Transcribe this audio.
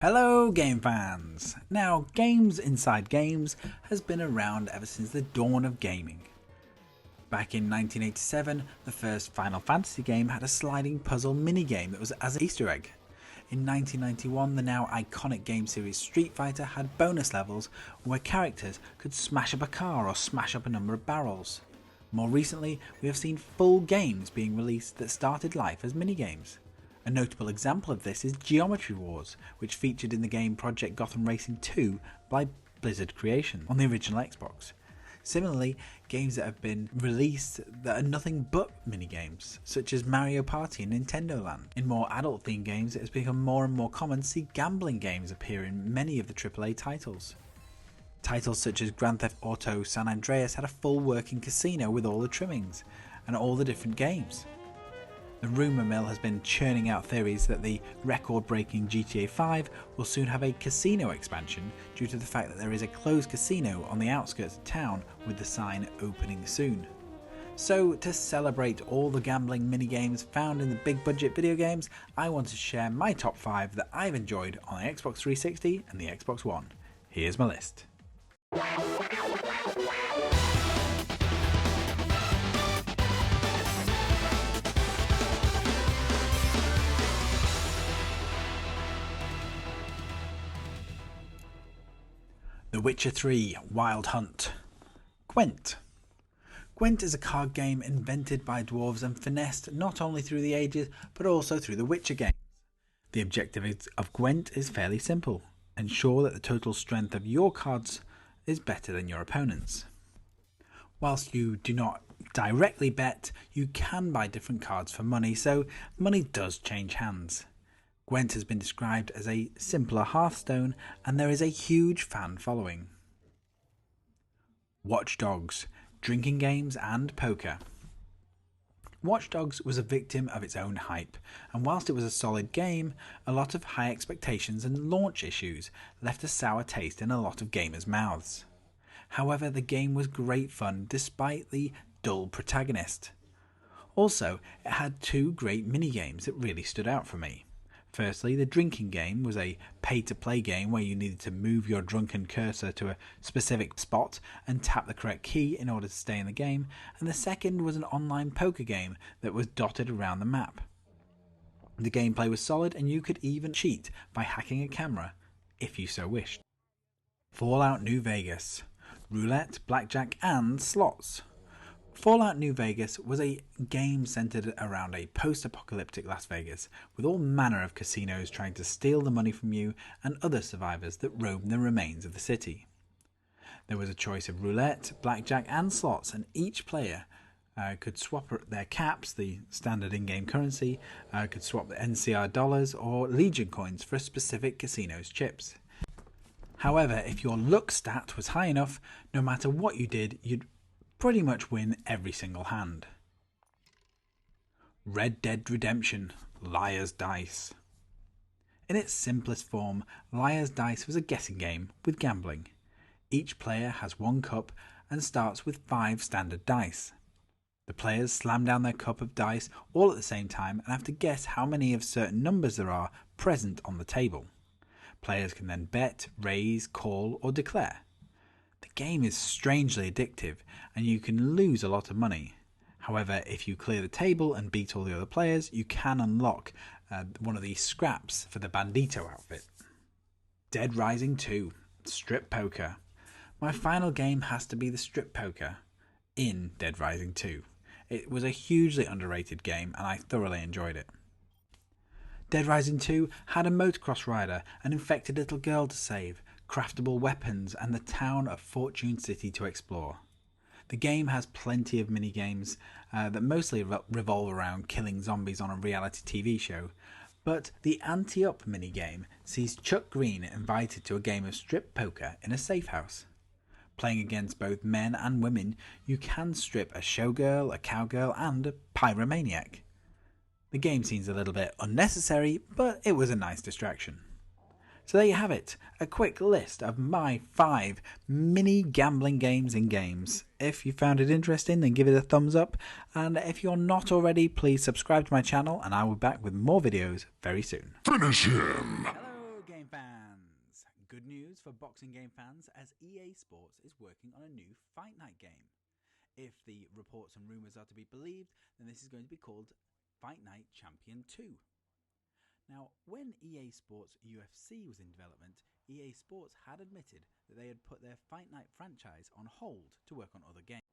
Hello game fans! Now, games inside games has been around ever since the dawn of gaming. Back in 1987, the first Final Fantasy game had a sliding puzzle minigame that was as an Easter egg. In 1991, the now iconic game series Street Fighter had bonus levels where characters could smash up a car or smash up a number of barrels. More recently, we have seen full games being released that started life as minigames. A notable example of this is Geometry Wars, which featured in the game Project Gotham Racing 2 by Blizzard Creation on the original Xbox. Similarly, games that have been released that are nothing but minigames, such as Mario Party and Nintendo Land. In more adult themed games, it has become more and more common to see gambling games appear in many of the AAA titles. Titles such as Grand Theft Auto San Andreas had a full working casino with all the trimmings and all the different games. The rumour mill has been churning out theories that the record-breaking GTA 5 will soon have a casino expansion due to the fact that there is a closed casino on the outskirts of town with the sign opening soon. So to celebrate all the gambling minigames found in the big budget video games, I want to share my top 5 that I've enjoyed on the Xbox 360 and the Xbox One. Here's my list. The Witcher 3 Wild Hunt. Gwent. Gwent is a card game invented by dwarves and finessed not only through the ages but also through the Witcher games. The objective of Gwent is fairly simple: ensure that the total strength of your cards is better than your opponent's. Whilst you do not directly bet, you can buy different cards for money, so money does change hands. Gwent has been described as a simpler Hearthstone, and there is a huge fan following. Watchdogs, drinking games and poker. Watchdogs was a victim of its own hype, and whilst it was a solid game, a lot of high expectations and launch issues left a sour taste in a lot of gamers' mouths. However, the game was great fun despite the dull protagonist. Also, it had two great minigames that really stood out for me. Firstly, the drinking game was a pay-to-play game where you needed to move your drunken cursor to a specific spot and tap the correct key in order to stay in the game, and the second was an online poker game that was dotted around the map. The gameplay was solid, and you could even cheat by hacking a camera, if you so wished. Fallout New Vegas. Roulette, blackjack and slots. Fallout New Vegas was a game centered around a post-apocalyptic Las Vegas, with all manner of casinos trying to steal the money from you and other survivors that roam the remains of the city. There was a choice of roulette, blackjack and slots, and each player could swap their caps, the standard in-game currency, could swap the NCR dollars or Legion coins for a specific casino's chips. However, if your luck stat was high enough, no matter what you did, you'd pretty much win every single hand. Red Dead Redemption Liar's Dice. In its simplest form, Liar's Dice was a guessing game with gambling. Each player has one cup and starts with 5 standard dice. The players slam down their cup of dice all at the same time and have to guess how many of certain numbers there are present on the table. Players can then bet, raise, call or declare. The game is strangely addictive and you can lose a lot of money. However, if you clear the table and beat all the other players, you can unlock one of these scraps for the Bandito outfit. Dead Rising 2 Strip Poker. My final game has to be the strip poker in Dead Rising 2. It was a hugely underrated game and I thoroughly enjoyed it. Dead Rising 2 had a motocross rider, an infected little girl to save, craftable weapons and the town of Fortune City to explore. The game has plenty of minigames that mostly revolve around killing zombies on a reality TV show, but the Ante Up minigame sees Chuck Green invited to a game of strip poker in a safe house. Playing against both men and women, you can strip a showgirl, a cowgirl and a pyromaniac. The game seems a little bit unnecessary, but it was a nice distraction. So there you have it, a quick list of my 5 mini gambling games in games. If you found it interesting, then give it a thumbs up, and if you're not already, please subscribe to my channel and I will be back with more videos very soon. Finish him! Hello game fans! Good news for boxing game fans, as EA Sports is working on a new Fight Night game. If the reports and rumours are to be believed, then this is going to be called Fight Night Champion 2. Now, when EA Sports UFC was in development, EA Sports had admitted that they had put their Fight Night franchise on hold to work on other games.